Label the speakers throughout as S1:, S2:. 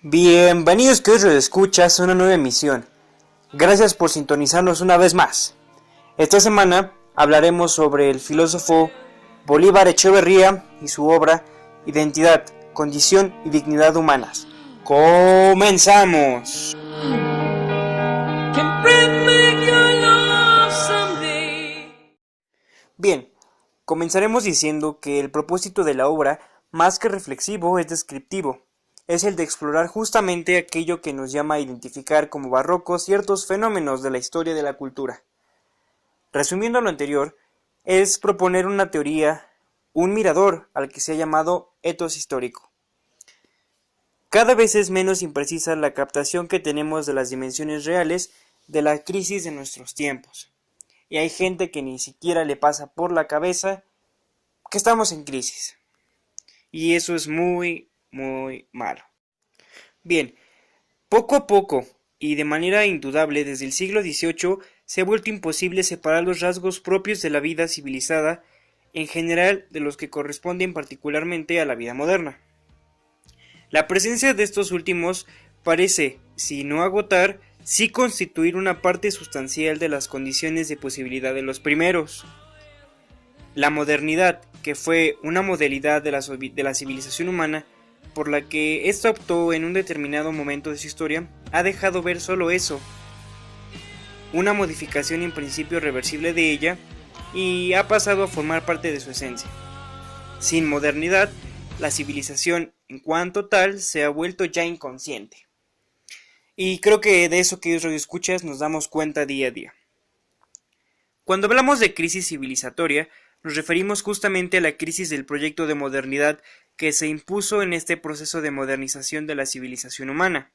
S1: Bienvenidos queridos escuchas a una nueva emisión. Gracias por sintonizarnos una vez más. Esta semana hablaremos sobre el filósofo Bolívar Echeverría y su obra Identidad, Condición y Dignidad Humanas. ¡Comenzamos! Bien, comenzaremos diciendo que el propósito de la obra, más que reflexivo, es descriptivo. Es el de explorar justamente aquello que nos llama a identificar como barrocos ciertos fenómenos de la historia de la cultura. Resumiendo lo anterior, es proponer una teoría, un mirador al que se ha llamado etos histórico. Cada vez es menos imprecisa la captación que tenemos de las dimensiones reales de la crisis de nuestros tiempos. Y hay gente que ni siquiera le pasa por la cabeza que estamos en crisis. Y eso es muy malo. Bien, poco a poco y de manera indudable desde el siglo XVIII se ha vuelto imposible separar los rasgos propios de la vida civilizada en general de los que corresponden particularmente a la vida moderna. La presencia de estos últimos parece, si no agotar, sí constituir una parte sustancial de las condiciones de posibilidad de los primeros. La modernidad, que fue una modalidad de la civilización humana, por la que ésta optó en un determinado momento de su historia, ha dejado ver solo eso, una modificación en principio reversible de ella, y ha pasado a formar parte de su esencia. Sin modernidad, la civilización en cuanto tal se ha vuelto ya inconsciente. Y creo que de eso, queridos radioescuchas, nos damos cuenta día a día. Cuando hablamos de crisis civilizatoria, nos referimos justamente a la crisis del proyecto de modernidad que se impuso en este proceso de modernización de la civilización humana.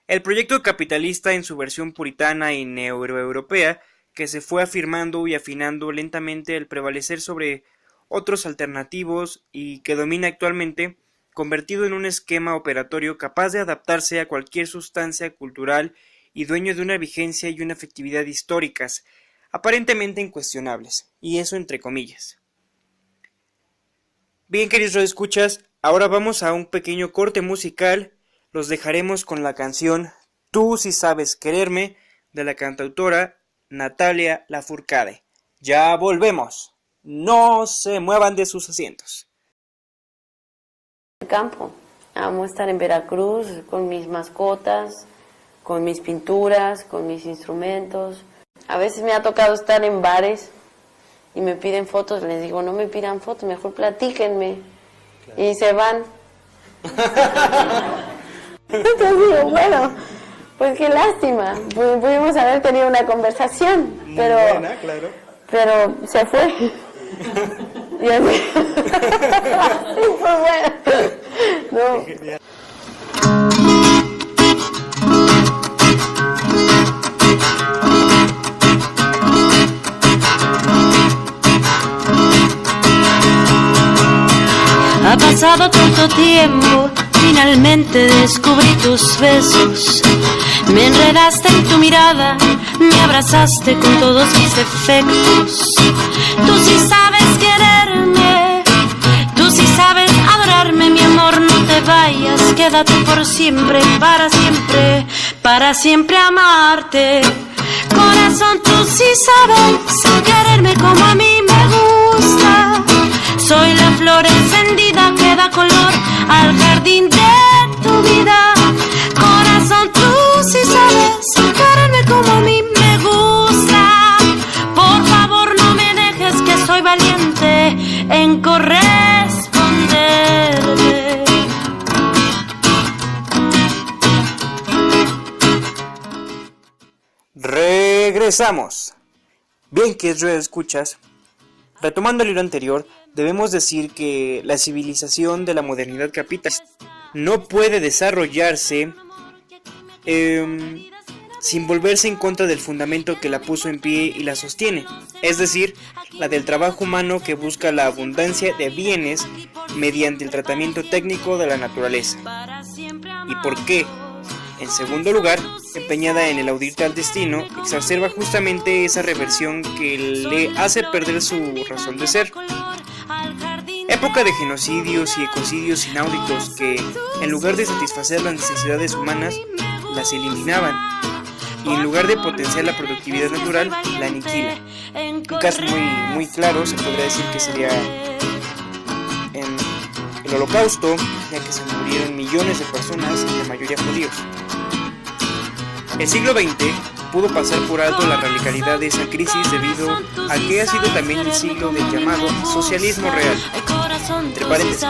S1: El proyecto capitalista en su versión puritana y neoeuropea, que se fue afirmando y afinando lentamente al prevalecer sobre otros alternativos y que domina actualmente, convertido en un esquema operatorio capaz de adaptarse a cualquier sustancia cultural y dueño de una vigencia y una efectividad históricas, aparentemente incuestionables, y eso entre comillas. Bien, queridos radioescuchas, ahora vamos a un pequeño corte musical. Los dejaremos con la canción Tú si sabes quererme, de la cantautora Natalia Lafourcade. Ya volvemos, no se muevan de sus asientos.
S2: El campo, amo estar en Veracruz con mis mascotas, con mis pinturas, con mis instrumentos. A veces me ha tocado estar en bares y me piden fotos, les digo, no me pidan fotos, mejor platíquenme. Claro. Y se van. Entonces digo, bueno, pues qué lástima, pudimos haber tenido una conversación, pero, buena, claro. Pero se fue. Y así. Sí, fue bueno. No.
S3: Ha pasado tanto tiempo, finalmente descubrí tus besos. Me enredaste en tu mirada, me abrazaste con todos mis defectos. Tú sí sabes quererme, tú sí sabes adorarme, mi amor, no te vayas, quédate por siempre, para siempre amarte. Corazón, tú sí sabes quererme como a mí me gusta. Soy la flor encendida que da color al jardín de tu vida. Corazón, tú sí sabes quererme como a mí me gusta. Por favor, no me dejes, que soy valiente en corresponderte.
S1: Regresamos. Bien, que escuchas. Retomando el libro anterior, debemos decir que la civilización de la modernidad capitalista no puede desarrollarse sin volverse en contra del fundamento que la puso en pie y la sostiene, es decir, la del trabajo humano que busca la abundancia de bienes mediante el tratamiento técnico de la naturaleza. ¿Y por qué? En segundo lugar, empeñada en el audite al destino, exacerba justamente esa reversión que le hace perder su razón de ser. Época de genocidios y ecocidios inauditos que, en lugar de satisfacer las necesidades humanas, las eliminaban, y en lugar de potenciar la productividad natural, la aniquila. Un caso muy claro se podría decir que sería en el Holocausto, ya que se murieron millones de personas, la mayoría judíos. El siglo XX pudo pasar por alto la radicalidad de esa crisis debido a que ha sido también el siglo del llamado socialismo real, entre paréntesis,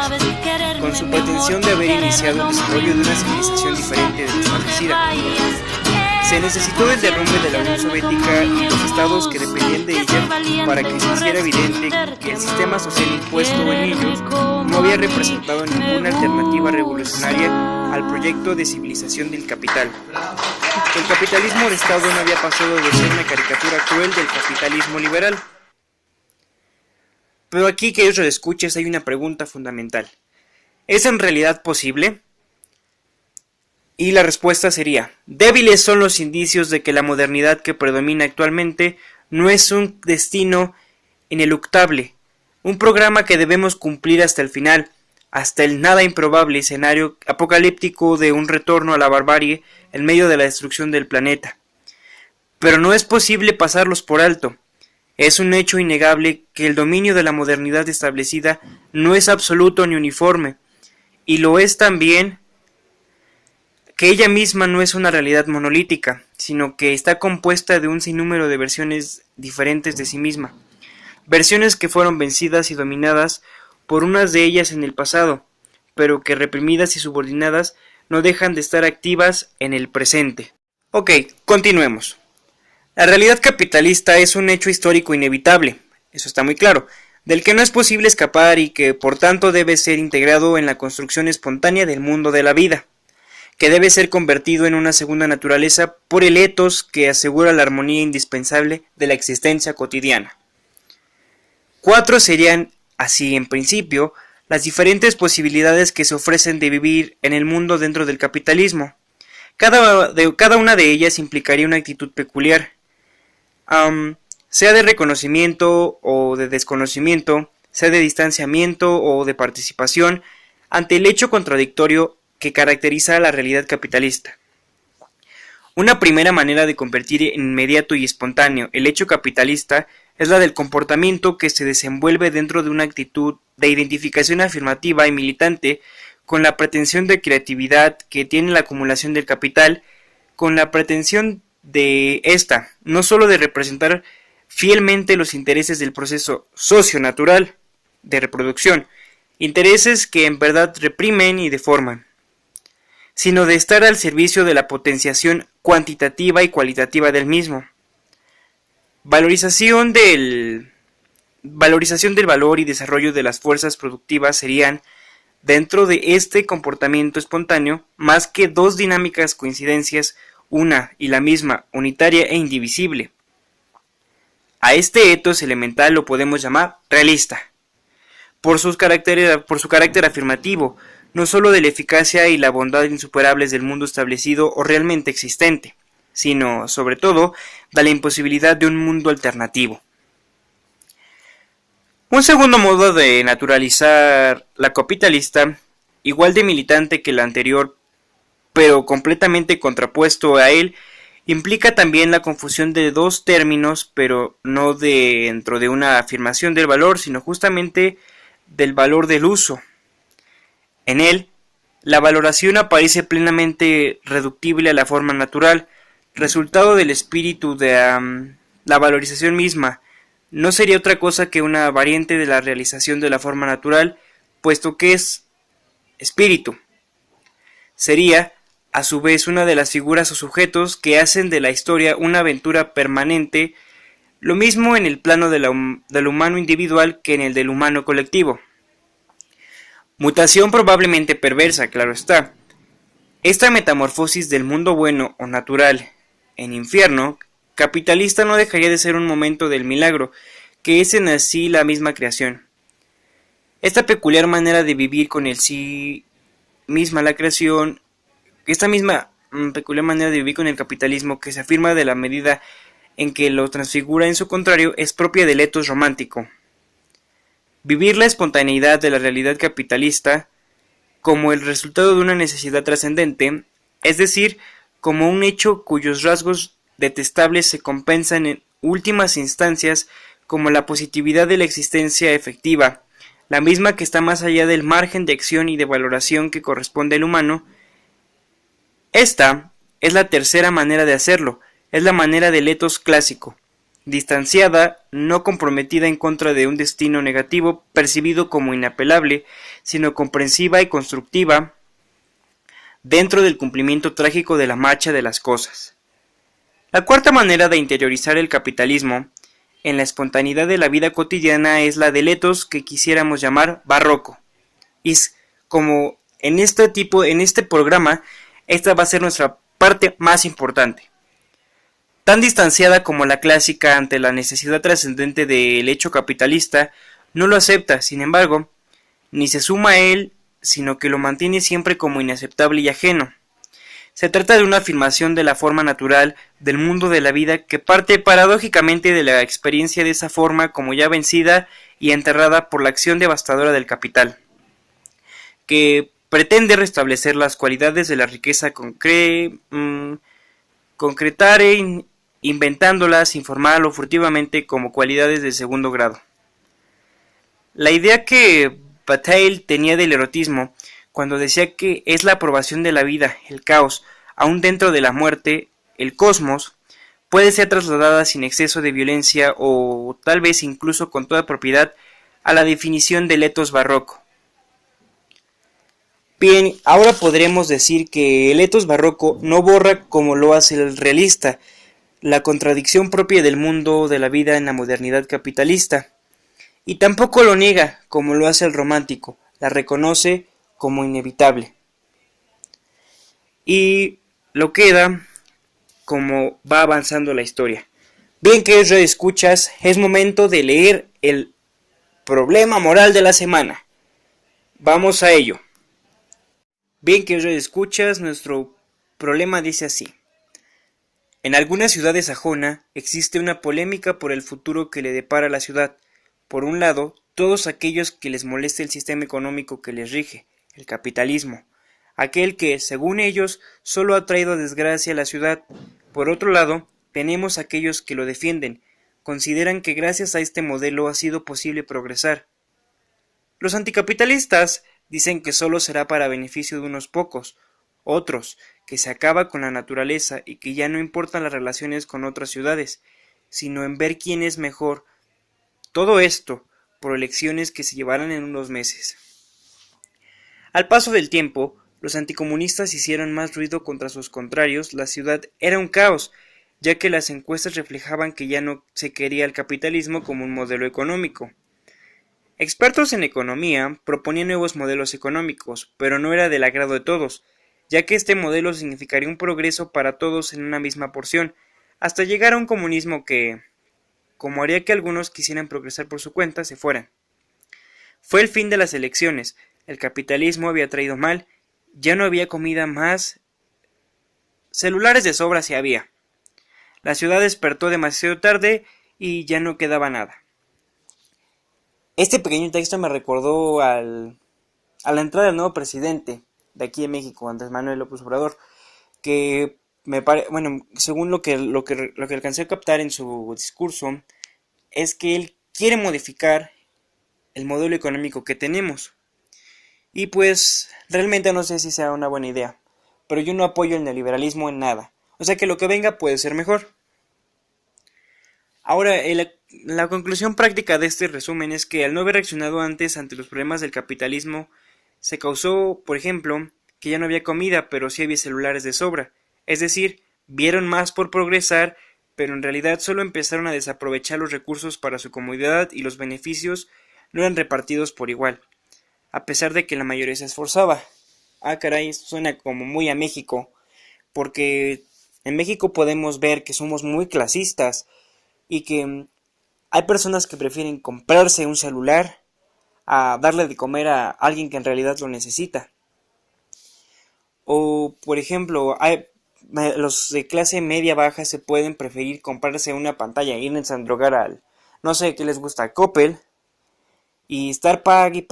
S1: con su pretensión de haber iniciado el desarrollo de una civilización diferente de la establecida. Se necesitó del derrumbe de la Unión Soviética y los estados que dependían de ella para que se hiciera evidente que el sistema social impuesto en ellos no había representado ninguna alternativa revolucionaria al proyecto de civilización del capital. El capitalismo de Estado no había pasado de ser una caricatura cruel del capitalismo liberal. Pero aquí, queridos radioescuchas, hay una pregunta fundamental. ¿Es en realidad posible? Y la respuesta sería: débiles son los indicios de que la modernidad que predomina actualmente no es un destino ineluctable, un programa que debemos cumplir hasta el final, hasta el nada improbable escenario apocalíptico de un retorno a la barbarie en medio de la destrucción del planeta. Pero no es posible pasarlos por alto. Es un hecho innegable que el dominio de la modernidad establecida no es absoluto ni uniforme, y lo es también que ella misma no es una realidad monolítica, sino que está compuesta de un sinnúmero de versiones diferentes de sí misma, versiones que fueron vencidas y dominadas por unas de ellas en el pasado, pero que reprimidas y subordinadas no dejan de estar activas en el presente. Ok, continuemos. La realidad capitalista es un hecho histórico inevitable, eso está muy claro, del que no es posible escapar y que por tanto debe ser integrado en la construcción espontánea del mundo de la vida, que debe ser convertido en una segunda naturaleza por el etos que asegura la armonía indispensable de la existencia cotidiana. 4 serían, así en principio, las diferentes posibilidades que se ofrecen de vivir en el mundo dentro del capitalismo. Cada una de ellas implicaría una actitud peculiar, sea de reconocimiento o de desconocimiento, sea de distanciamiento o de participación, ante el hecho contradictorio que caracteriza a la realidad capitalista. Una primera manera de convertir en inmediato y espontáneo el hecho capitalista es la del comportamiento que se desenvuelve dentro de una actitud de identificación afirmativa y militante con la pretensión de creatividad que tiene la acumulación del capital, con la pretensión de esta, no sólo de representar fielmente los intereses del proceso socio-natural de reproducción, intereses que en verdad reprimen y deforman, sino de estar al servicio de la potenciación cuantitativa y cualitativa del mismo. Valorización del valor y desarrollo de las fuerzas productivas serían, dentro de este comportamiento espontáneo, más que dos dinámicas coincidencias, una y la misma, unitaria e indivisible. A este etos elemental lo podemos llamar realista, por su carácter afirmativo, no sólo de la eficacia y la bondad insuperables del mundo establecido o realmente existente, sino, sobre todo, de la imposibilidad de un mundo alternativo. Un segundo modo de naturalizar la capitalista, igual de militante que el anterior, pero completamente contrapuesto a él, implica también la confusión de dos términos, pero no dentro de una afirmación del valor, sino justamente del valor del uso. En él, la valoración aparece plenamente reductible a la forma natural, resultado del espíritu de la valorización misma. No sería otra cosa que una variante de la realización de la forma natural, puesto que es espíritu. Sería, a su vez, una de las figuras o sujetos que hacen de la historia una aventura permanente, lo mismo en el plano del humano individual que en el del humano colectivo. Mutación probablemente perversa, claro está. Esta metamorfosis del mundo bueno o natural en infierno capitalista no dejaría de ser un momento del milagro, que es en sí la misma creación. Esta peculiar manera de vivir con el sí misma la creación, esta misma peculiar manera de vivir con el capitalismo que se afirma de la medida en que lo transfigura en su contrario es propia del etos romántico. Vivir la espontaneidad de la realidad capitalista como el resultado de una necesidad trascendente, es decir, como un hecho cuyos rasgos detestables se compensan en últimas instancias como la positividad de la existencia efectiva, la misma que está más allá del margen de acción y de valoración que corresponde al humano. Esta es la tercera manera de hacerlo, es la manera del etos clásico, distanciada, no comprometida en contra de un destino negativo percibido como inapelable, sino comprensiva y constructiva dentro del cumplimiento trágico de la marcha de las cosas. La cuarta manera de interiorizar el capitalismo en la espontaneidad de la vida cotidiana es la del etos que quisiéramos llamar barroco. Y como en este programa, esta va a ser nuestra parte más importante. Tan distanciada como la clásica ante la necesidad trascendente del hecho capitalista, no lo acepta, sin embargo, ni se suma a él, sino que lo mantiene siempre como inaceptable y ajeno. Se trata de una afirmación de la forma natural del mundo de la vida que parte paradójicamente de la experiencia de esa forma como ya vencida y enterrada por la acción devastadora del capital, que pretende restablecer las cualidades de la riqueza concretare inventándolas informal o furtivamente como cualidades de segundo grado. La idea que Bataille tenía del erotismo cuando decía que es la aprobación de la vida, el caos, aún dentro de la muerte, el cosmos, puede ser trasladada sin exceso de violencia o tal vez incluso con toda propiedad a la definición del etos barroco. Bien, ahora podremos decir que el etos barroco no borra como lo hace el realista, la contradicción propia del mundo de la vida en la modernidad capitalista, y tampoco lo niega como lo hace el romántico, la reconoce como inevitable. Y lo queda como va avanzando la historia. Bien, que es escuchas, es momento de leer el problema moral de la semana. Vamos a ello. Bien, que escuchas, nuestro problema dice así. En algunas ciudades sajona existe una polémica por el futuro que le depara a la ciudad. Por un lado, todos aquellos que les moleste el sistema económico que les rige, el capitalismo, aquel que, según ellos, solo ha traído desgracia a la ciudad. Por otro lado, tenemos aquellos que lo defienden, consideran que gracias a este modelo ha sido posible progresar. Los anticapitalistas dicen que solo será para beneficio de unos pocos, otros, que se acaba con la naturaleza y que ya no importan las relaciones con otras ciudades, sino en ver quién es mejor. Todo esto por elecciones que se llevarán en unos meses. Al paso del tiempo, los anticomunistas hicieron más ruido contra sus contrarios, la ciudad era un caos, ya que las encuestas reflejaban que ya no se quería el capitalismo como un modelo económico. Expertos en economía proponían nuevos modelos económicos, pero no era del agrado de todos, ya que este modelo significaría un progreso para todos en una misma porción, hasta llegar a un comunismo que, como haría que algunos quisieran progresar por su cuenta, se fueran. Fue el fin de las elecciones, el capitalismo había traído mal, ya no había comida más, celulares de sobra sí había. La ciudad despertó demasiado tarde y ya no quedaba nada. Este pequeño texto me recordó a la entrada del nuevo presidente de aquí en México, Andrés Manuel López Obrador, que según lo que alcancé a captar en su discurso, es que él quiere modificar el modelo económico que tenemos. Y pues realmente no sé si sea una buena idea, pero yo no apoyo el neoliberalismo en nada. O sea que lo que venga puede ser mejor. Ahora, la conclusión práctica de este resumen es que al no haber reaccionado antes ante los problemas del capitalismo, se causó, por ejemplo, que ya no había comida, pero sí había celulares de sobra. Es decir, vieron más por progresar, pero en realidad solo empezaron a desaprovechar los recursos para su comodidad y los beneficios no eran repartidos por igual, a pesar de que la mayoría se esforzaba. Ah, caray, esto suena como muy a México, porque En México podemos ver que somos muy clasistas y que hay personas que prefieren comprarse un celular a darle de comer a alguien que en realidad lo necesita. O, por ejemplo, los de clase media baja se pueden preferir comprarse una pantalla, irse a drogar al, no sé qué les gusta, Coppel, y estar pague,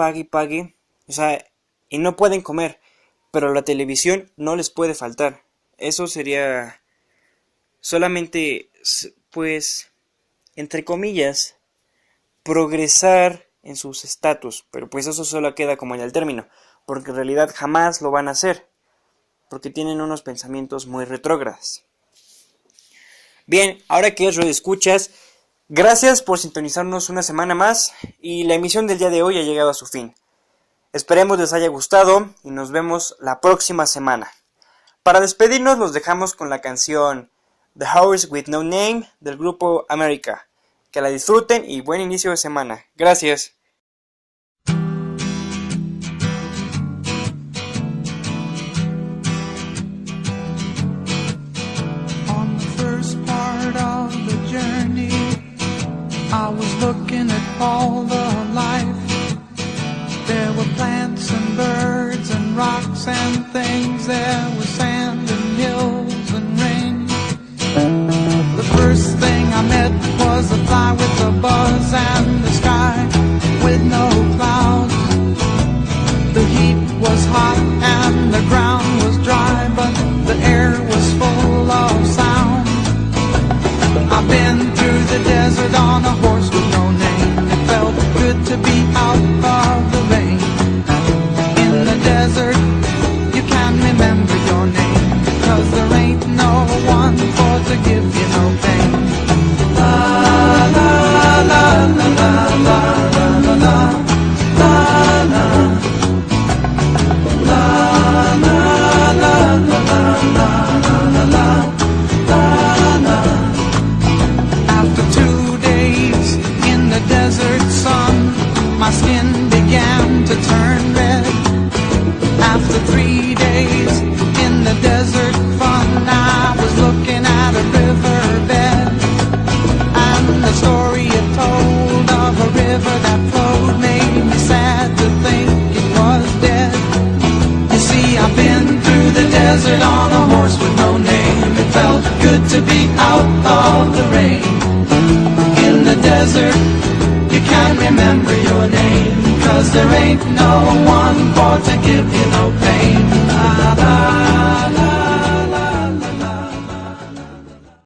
S1: o sea, y no pueden comer, pero la televisión no les puede faltar. Eso sería solamente, pues, entre comillas, progresar en sus estatus, pero pues eso solo queda como en el término, porque en realidad jamás lo van a hacer, porque tienen unos pensamientos muy retrógrados. Bien, ahora que es radioescuchas, gracias por sintonizarnos una semana más y la emisión del día de hoy ha llegado a su fin. Esperemos les haya gustado y nos vemos la próxima semana. Para despedirnos los dejamos con la canción The Horse with No Name del grupo America. Que la disfruten y buen inicio de semana. Gracias.
S4: On the first part of the journey, I was looking at all the life. There were plants and birds and rocks and things. There was sand and hills and rain. The first thing I met was a fly with a buzz and the sky with no clouds. The heat was hot and the ground was dry, but the air was full of sound. I've been through the desert on a horse with no name. It felt good to be out of the rain. In the desert, you can remember your name, 'cause there ain't no one for to give you no pain. La la la la la la la la la la la la la la la. After 2 days in the desert sun, my skin began to turn red. After 3 days in the desert fun, I was looking at a riverbed, and the story it told of a river that flowed made me sad to think it was dead. You see, I've been through the desert on a horse with no name. It felt good to be out of the rain. In the desert, you can't remember your name, 'cause there ain't no one for to give you no pain. La, la.